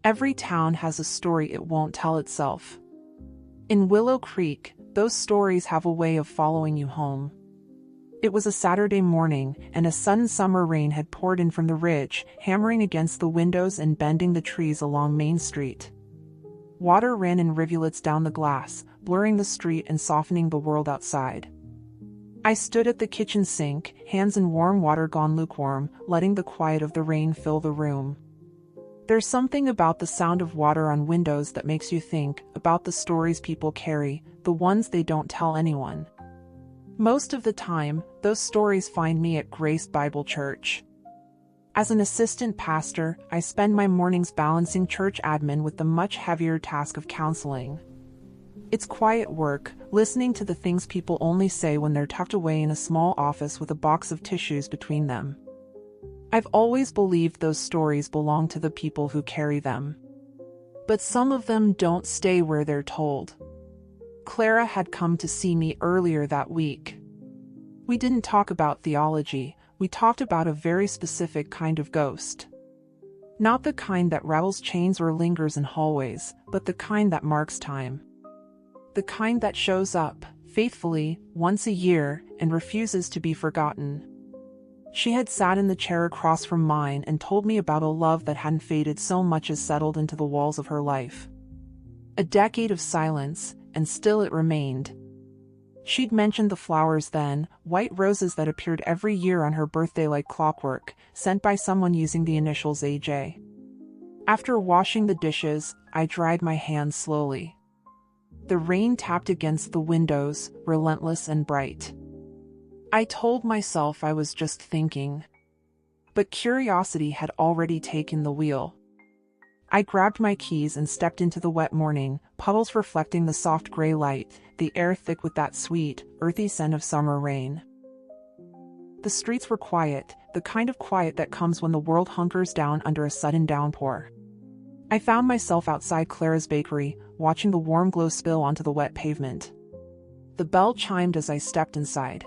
Every town has a story it won't tell itself. In Willow Creek, those stories have a way of following you home. It was a Saturday morning, and a sudden summer rain had poured in from the ridge, hammering against the windows and bending the trees along Main Street. Water ran in rivulets down the glass, blurring the street and softening the world outside. I stood at the kitchen sink, hands in warm water gone lukewarm, letting the quiet of the rain fill the room. There's something about the sound of water on windows that makes you think about the stories people carry, the ones they don't tell anyone. Most of the time, those stories find me at Grace Bible Church. As an assistant pastor, I spend my mornings balancing church admin with the much heavier task of counseling. It's quiet work, listening to the things people only say when they're tucked away in a small office with a box of tissues between them. I've always believed those stories belong to the people who carry them. But some of them don't stay where they're told. Clara had come to see me earlier that week. We didn't talk about theology, we talked about a very specific kind of ghost. Not the kind that rattles chains or lingers in hallways, but the kind that marks time. The kind that shows up, faithfully, once a year, and refuses to be forgotten. She had sat in the chair across from mine and told me about a love that hadn't faded so much as settled into the walls of her life. A decade of silence, and still it remained. She'd mentioned the flowers then, white roses that appeared every year on her birthday like clockwork, sent by someone using the initials AJ. After washing the dishes, I dried my hands slowly. The rain tapped against the windows, relentless and bright. I told myself I was just thinking. But curiosity had already taken the wheel. I grabbed my keys and stepped into the wet morning, puddles reflecting the soft gray light, the air thick with that sweet, earthy scent of summer rain. The streets were quiet, the kind of quiet that comes when the world hunkers down under a sudden downpour. I found myself outside Clara's bakery, watching the warm glow spill onto the wet pavement. The bell chimed as I stepped inside.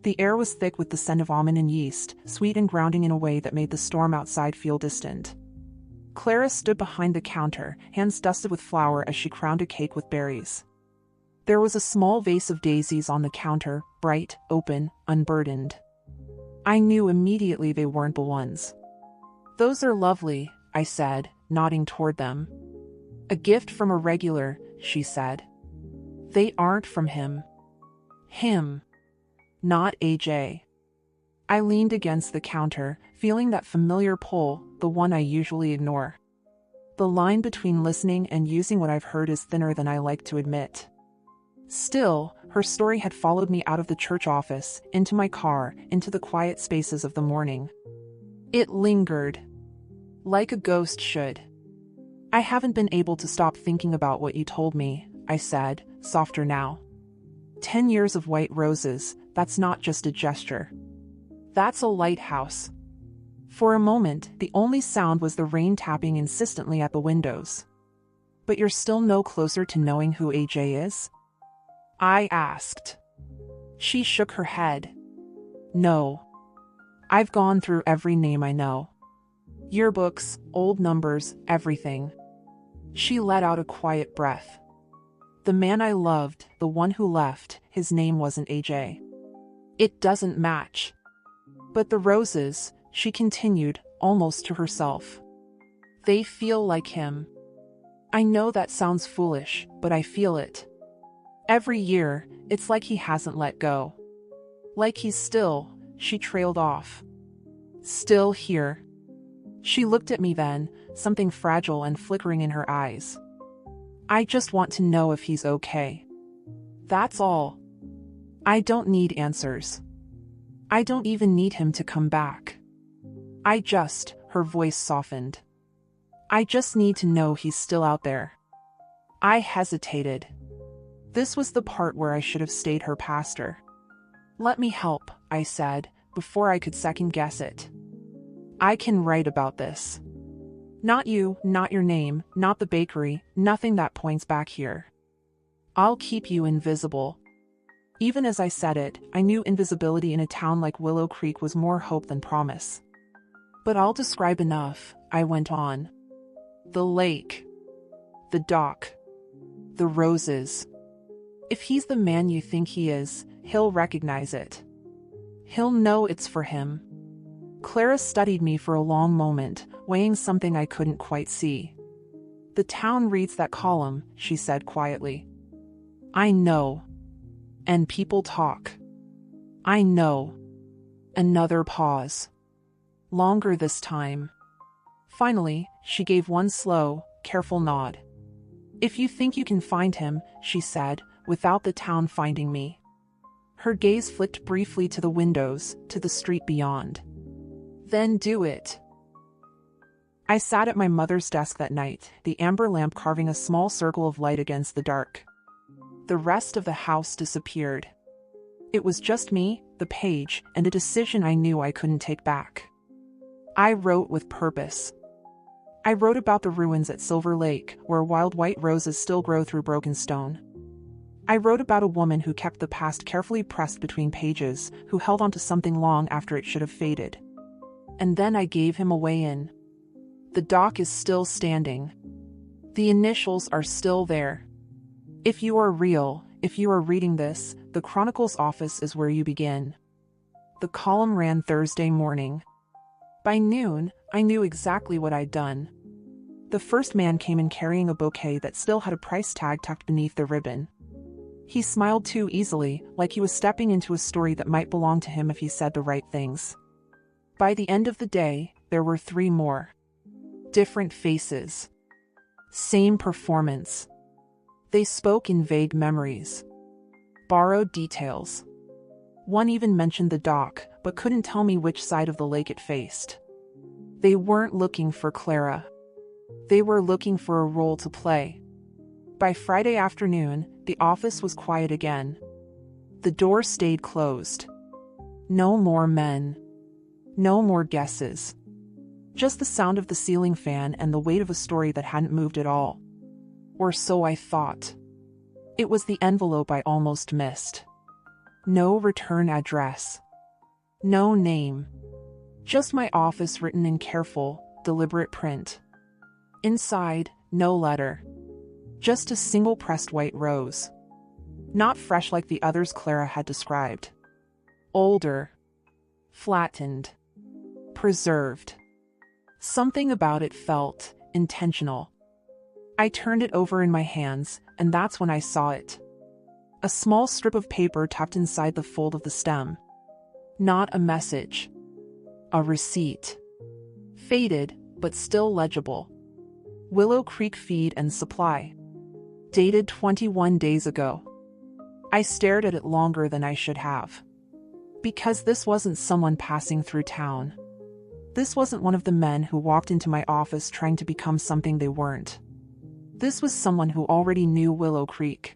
The air was thick with the scent of almond and yeast, sweet and grounding in a way that made the storm outside feel distant. Clara stood behind the counter, hands dusted with flour as she crowned a cake with berries. There was a small vase of daisies on the counter, bright, open, unburdened. I knew immediately they weren't the ones. "Those are lovely," I said, nodding toward them. "A gift from a regular," she said. "They aren't from him." Him. Not AJ. I leaned against the counter, feeling that familiar pull, the one I usually ignore. The line between listening and using what I've heard is thinner than I like to admit. Still, her story had followed me out of the church office, into my car, into the quiet spaces of the morning. It lingered. Like a ghost should. "I haven't been able to stop thinking about what you told me," I said, softer now. 10 years of white roses, that's not just a gesture. That's a lighthouse. For a moment, the only sound was the rain tapping insistently at the windows. "But you're still no closer to knowing who AJ is?" I asked. She shook her head. "No. I've gone through every name I know. Yearbooks, old numbers, everything." She let out a quiet breath. "The man I loved, the one who left, his name wasn't AJ. It doesn't match. But the roses," she continued, almost to herself. "They feel like him. I know that sounds foolish, but I feel it. Every year, it's like he hasn't let go. Like he's still," she trailed off. "Still here." She looked at me then, something fragile and flickering in her eyes. "I just want to know if he's okay. That's all. I don't need answers. I don't even need him to come back. Her voice softened. "I just need to know he's still out there." I hesitated. This was the part where I should have stayed her pastor. "Let me help," I said, before I could second-guess it. "I can write about this. Not you, not your name, not the bakery, nothing that points back here. I'll keep you invisible." Even as I said it, I knew invisibility in a town like Willow Creek was more hope than promise. "But I'll describe enough," I went on. The lake. The dock. The roses. If he's the man you think he is, he'll recognize it. He'll know it's for him. Clara studied me for a long moment, weighing something I couldn't quite see. The town reads that column, she said quietly. I know. And people talk. I know. Another pause. Longer this time. Finally, she gave one slow, careful nod. If you think you can find him, she said, without the town finding me. Her gaze flicked briefly to the windows, to the street beyond. Then do it. I sat at my mother's desk that night, the amber lamp carving a small circle of light against the dark. The rest of the house disappeared. It was just me, the page, and a decision I knew I couldn't take back. I wrote with purpose. I wrote about the ruins at Silver Lake, where wild white roses still grow through broken stone. I wrote about a woman who kept the past carefully pressed between pages, who held onto something long after it should have faded. And then I gave him a way in. The dock is still standing. The initials are still there. If you are real, if you are reading this, the Chronicle's office is where you begin. The column ran Thursday morning. By noon, I knew exactly what I'd done. The first man came in carrying a bouquet that still had a price tag tucked beneath the ribbon. He smiled too easily, like he was stepping into a story that might belong to him if he said the right things. By the end of the day, there were 3 more. Different faces. Same performance. They spoke in vague memories. Borrowed details. One even mentioned the dock, but couldn't tell me which side of the lake it faced. They weren't looking for Clara. They were looking for a role to play. By Friday afternoon, the office was quiet again. The door stayed closed. No more men. No more guesses. Just the sound of the ceiling fan and the weight of a story that hadn't moved at all. Or so I thought. It was the envelope I almost missed. No return address. No name. Just my office written in careful, deliberate print. Inside, no letter. Just a single pressed white rose. Not fresh like the others Clara had described. Older. Flattened. Preserved. Something about it felt intentional. I turned it over in my hands, and that's when I saw it. A small strip of paper tucked inside the fold of the stem. Not a message. A receipt. Faded, but still legible. Willow Creek Feed and Supply. Dated 21 days ago. I stared at it longer than I should have. Because this wasn't someone passing through town. This wasn't one of the men who walked into my office trying to become something they weren't. This was someone who already knew Willow Creek.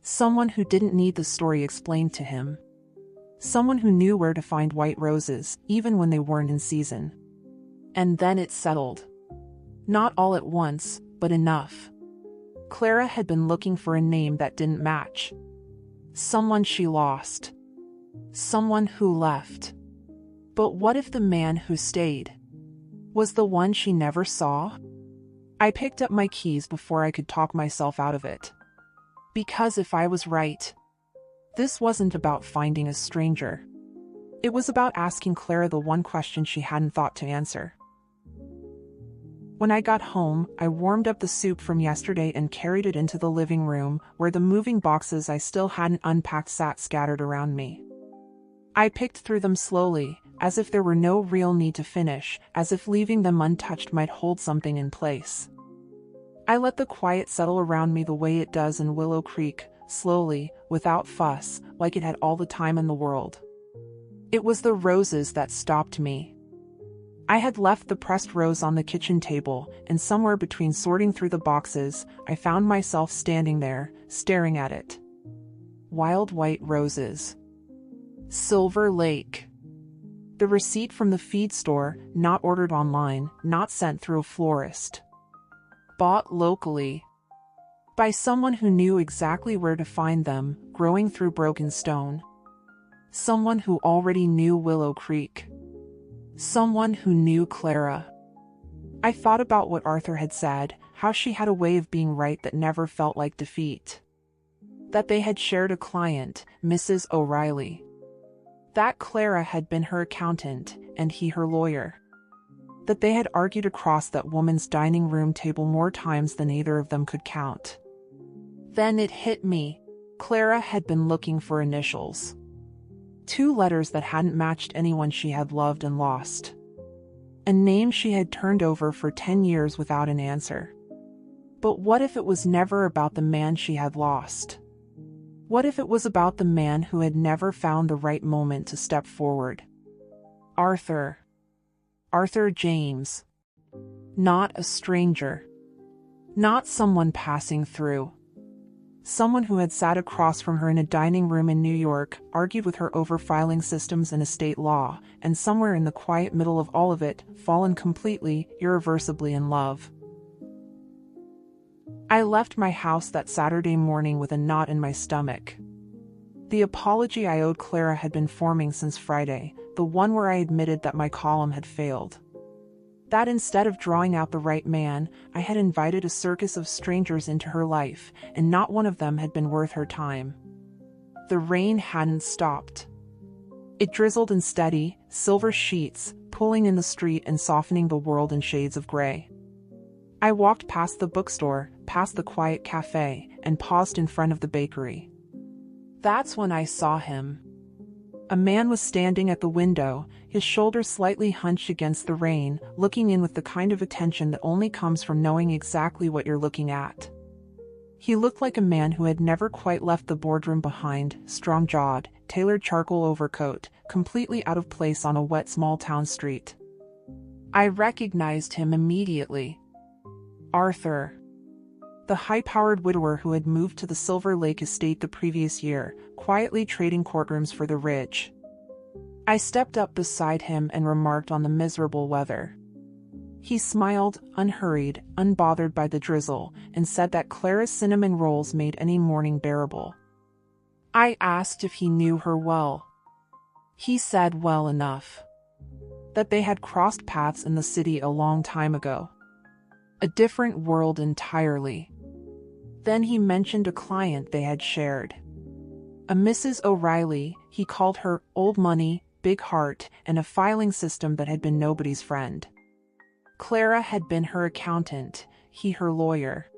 Someone who didn't need the story explained to him. Someone who knew where to find white roses, even when they weren't in season. And then it settled. Not all at once, but enough. Clara had been looking for a name that didn't match. Someone she lost. Someone who left. But what if the man who stayed was the one she never saw? I picked up my keys before I could talk myself out of it. Because if I was right, this wasn't about finding a stranger. It was about asking Clara the one question she hadn't thought to answer. When I got home, I warmed up the soup from yesterday and carried it into the living room, where the moving boxes I still hadn't unpacked sat scattered around me. I picked through them slowly, as if there were no real need to finish, as if leaving them untouched might hold something in place. I let the quiet settle around me the way it does in Willow Creek, slowly, without fuss, like it had all the time in the world. It was the roses that stopped me. I had left the pressed rose on the kitchen table, and somewhere between sorting through the boxes, I found myself standing there, staring at it. Wild white roses. Silver Lake. The receipt from the feed store, not ordered online, not sent through a florist. Bought locally. By someone who knew exactly where to find them, growing through broken stone. Someone who already knew Willow Creek. Someone who knew Clara. I thought about what Arthur had said, how she had a way of being right that never felt like defeat. That they had shared a client, Mrs. O'Reilly. That Clara had been her accountant, and he her lawyer. That they had argued across that woman's dining room table more times than either of them could count. Then it hit me. Clara had been looking for initials. 2 letters that hadn't matched anyone she had loved and lost. A name she had turned over for 10 years without an answer. But what if it was never about the man she had lost? What if it was about the man who had never found the right moment to step forward? Arthur. Arthur James. Not a stranger. Not someone passing through. Someone who had sat across from her in a dining room in New York, argued with her over filing systems and estate law, and somewhere in the quiet middle of all of it, fallen completely, irreversibly in love. I left my house that Saturday morning with a knot in my stomach. The apology I owed Clara had been forming since Friday, the one where I admitted that my column had failed. That instead of drawing out the right man, I had invited a circus of strangers into her life, and not one of them had been worth her time. The rain hadn't stopped. It drizzled in steady, silver sheets, pooling in the street and softening the world in shades of gray. I walked past the bookstore, past the quiet cafe, and paused in front of the bakery. That's when I saw him. A man was standing at the window, his shoulders slightly hunched against the rain, looking in with the kind of attention that only comes from knowing exactly what you're looking at. He looked like a man who had never quite left the boardroom behind, strong-jawed, tailored charcoal overcoat, completely out of place on a wet small-town street. I recognized him immediately. Arthur. The high-powered widower who had moved to the Silver Lake estate the previous year, quietly trading courtrooms for the rich. I stepped up beside him and remarked on the miserable weather. He smiled, unhurried, unbothered by the drizzle, and said that Clara's cinnamon rolls made any morning bearable. I asked if he knew her well. He said well enough. That they had crossed paths in the city a long time ago. A different world entirely. Then he mentioned a client they had shared. A Mrs. O'Reilly, he called her old money, big heart, and a filing system that had been nobody's friend. Clara had been her accountant, he her lawyer.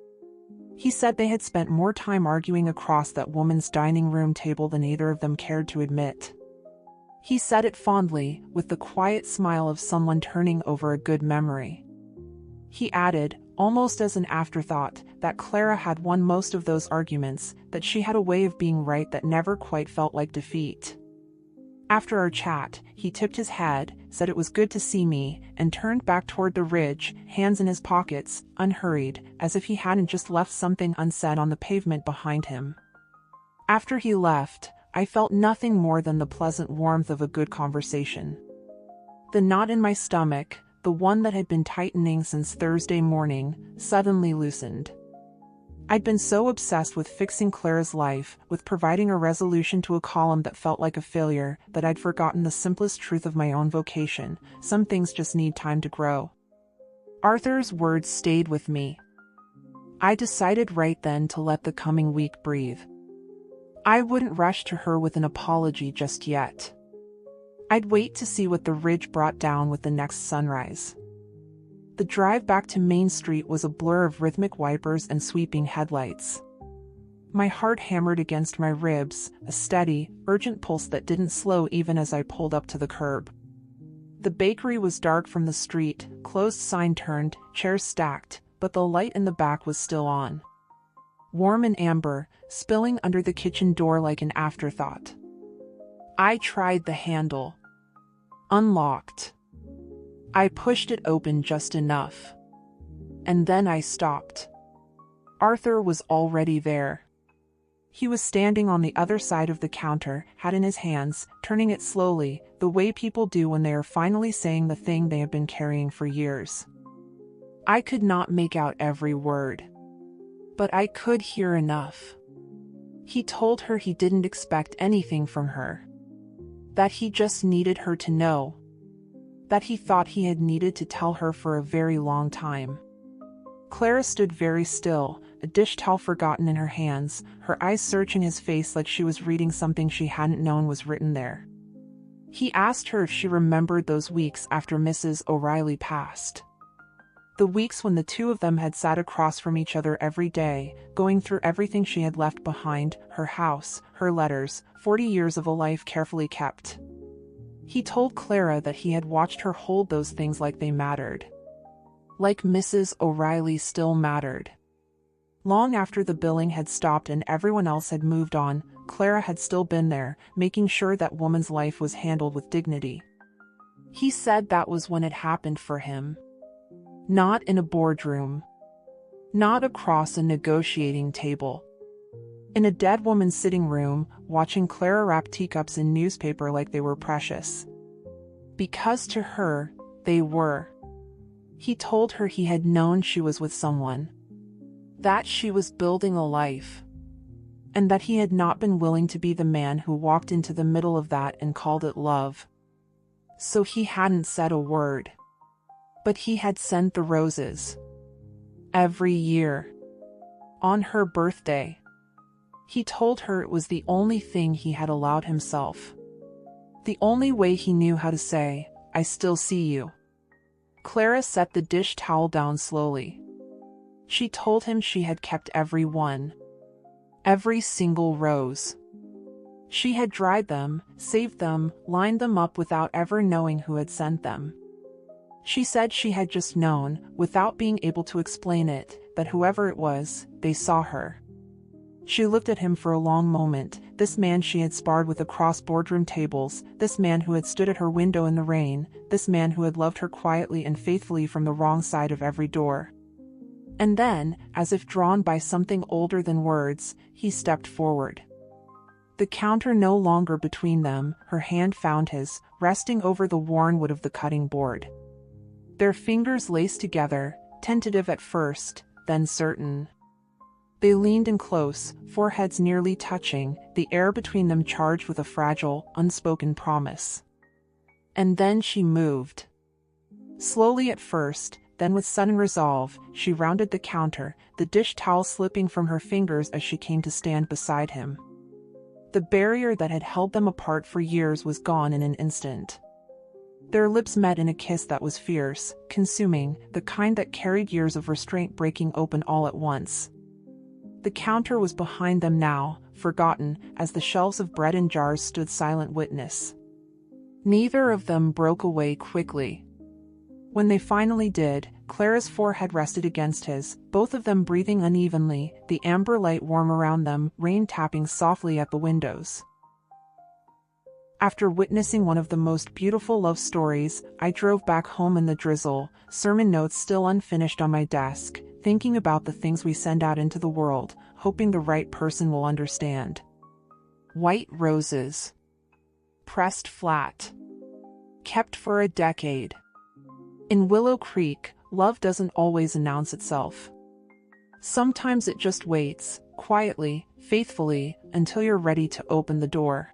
He said they had spent more time arguing across that woman's dining room table than either of them cared to admit. He said it fondly, with the quiet smile of someone turning over a good memory. He added, almost as an afterthought, that Clara had won most of those arguments, that she had a way of being right that never quite felt like defeat. After our chat, he tipped his head, said it was good to see me, and turned back toward the ridge, hands in his pockets, unhurried, as if he hadn't just left something unsaid on the pavement behind him. After he left, I felt nothing more than the pleasant warmth of a good conversation. The knot in my stomach, the one that had been tightening since Thursday morning, suddenly loosened. I'd been so obsessed with fixing Clara's life, with providing a resolution to a column that felt like a failure, that I'd forgotten the simplest truth of my own vocation: some things just need time to grow. Arthur's words stayed with me. I decided right then to let the coming week breathe. I wouldn't rush to her with an apology just yet. I'd wait to see what the ridge brought down with the next sunrise. The drive back to Main Street was a blur of rhythmic wipers and sweeping headlights. My heart hammered against my ribs, a steady, urgent pulse that didn't slow even as I pulled up to the curb. The bakery was dark from the street, closed sign turned, chairs stacked, but the light in the back was still on. Warm and amber, spilling under the kitchen door like an afterthought. I tried the handle. Unlocked. I pushed it open just enough. And then I stopped. Arthur was already there. He was standing on the other side of the counter, hat in his hands, turning it slowly, the way people do when they are finally saying the thing they have been carrying for years. I could not make out every word. But I could hear enough. He told her he didn't expect anything from her. That he just needed her to know. that he thought he had needed to tell her for a very long time. Clara stood very still, a dish towel forgotten in her hands, her eyes searching his face like she was reading something she hadn't known was written there. He asked her if she remembered those weeks after Mrs. O'Reilly passed. The weeks when the two of them had sat across from each other every day, going through everything she had left behind, her house, her letters, 40 years of a life carefully kept. He told Clara that he had watched her hold those things like they mattered. Like Mrs. O'Reilly still mattered. Long after the billing had stopped and everyone else had moved on, Clara had still been there, making sure that woman's life was handled with dignity. He said that was when it happened for him. Not in a boardroom. Not across a negotiating table. In a dead woman's sitting room, watching Clara wrap teacups in newspaper like they were precious. Because to her, they were. He told her he had known she was with someone. That she was building a life. And that he had not been willing to be the man who walked into the middle of that and called it love. So he hadn't said a word. But he had sent the roses. Every year. On her birthday. He told her it was the only thing he had allowed himself. The only way he knew how to say, "I still see you." Clara set the dish towel down slowly. She told him she had kept every one. Every single rose. She had dried them, saved them, lined them up without ever knowing who had sent them. She said she had just known, without being able to explain it, that whoever it was, they saw her. She looked at him for a long moment, this man she had sparred with across boardroom tables, this man who had stood at her window in the rain, this man who had loved her quietly and faithfully from the wrong side of every door. And then, as if drawn by something older than words, he stepped forward. The counter no longer between them, her hand found his, resting over the worn wood of the cutting board. Their fingers laced together, tentative at first, then certain. They leaned in close, foreheads nearly touching, the air between them charged with a fragile, unspoken promise. And then she moved. Slowly at first, then with sudden resolve, she rounded the counter, the dish towel slipping from her fingers as she came to stand beside him. The barrier that had held them apart for years was gone in an instant. Their lips met in a kiss that was fierce, consuming, the kind that carried years of restraint breaking open all at once. The counter was behind them now, forgotten, as the shelves of bread and jars stood silent witness. Neither of them broke away quickly. When they finally did, Clara's forehead rested against his, both of them breathing unevenly, the amber light warm around them, rain tapping softly at the windows. After witnessing one of the most beautiful love stories, I drove back home in the drizzle, sermon notes still unfinished on my desk, thinking about the things we send out into the world, hoping the right person will understand. White roses. Pressed flat. Kept for a decade. In Willow Creek, love doesn't always announce itself. Sometimes it just waits, quietly, faithfully, until you're ready to open the door.